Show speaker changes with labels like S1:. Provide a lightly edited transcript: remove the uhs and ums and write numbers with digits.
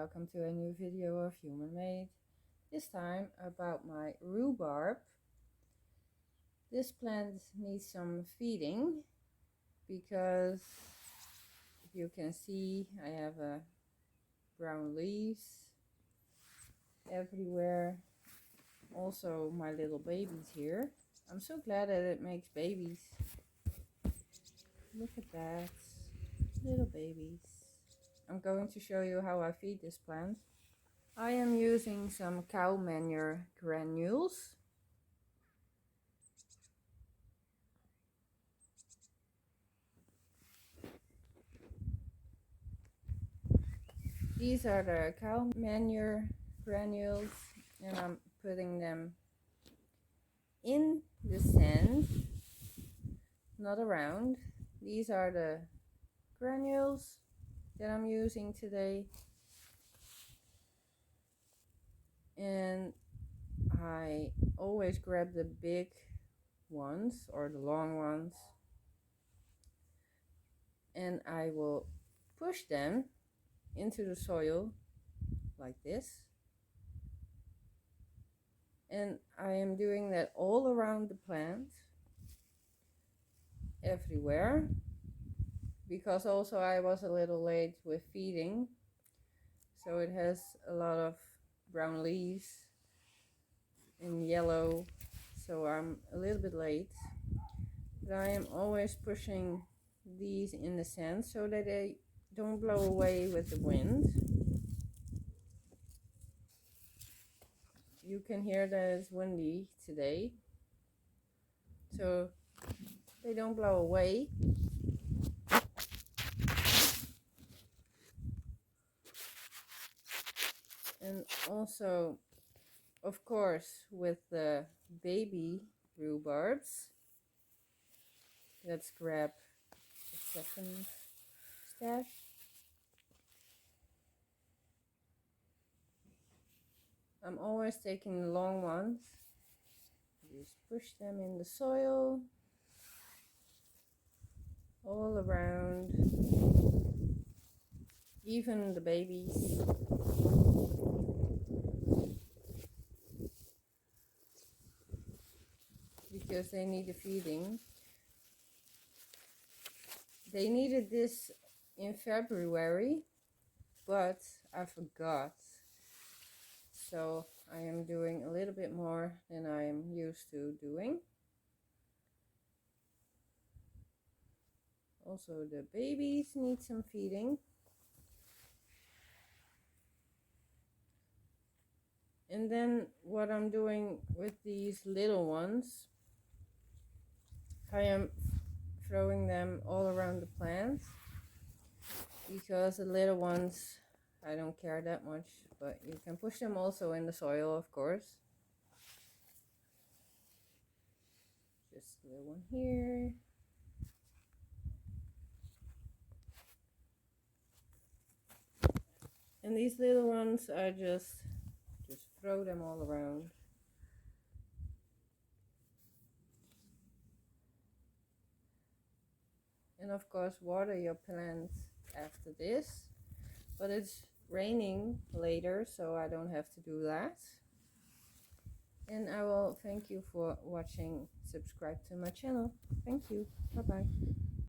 S1: welcome to a new video of Human Made. This time about my rhubarb. This plant needs some feeding because if you can see, I have brown leaves everywhere. Also my little babies here. I'm so glad that it makes babies. Look at that, little babies. I'm going to show you how I feed this plant. I am using some cow manure granules. These are the cow manure granules, and I'm putting them in the sand, not around. These are the granules that I'm using today, and I always grab the big ones or the long ones, and I will push them into the soil like this. And I am doing that all around the plant, everywhere, because also I was a little late with feeding, so it has a lot of brown leaves and yellow, so I'm a little bit late. But I am always pushing these in the sand so that they don't blow away with the wind. You can hear that it's windy today, so they don't blow away. And also, of course, with the baby rhubarbs, let's grab the second stash. I'm always taking the long ones, just push them in the soil all around, even the babies. Because they need a feeding. They needed this in February, but I forgot. So I am doing a little bit more than I am used to doing. Also the babies need some feeding. And then what I'm doing with these little ones, I am throwing them all around the plant, because the little ones, I don't care that much, but you can push them also in the soil, of course. Just a little one here. And these little ones, I just throw them all around. And of course water your plants after this, but it's raining later, so I don't have to do that. And I will thank you for watching. Subscribe to my channel. Thank you. Bye bye.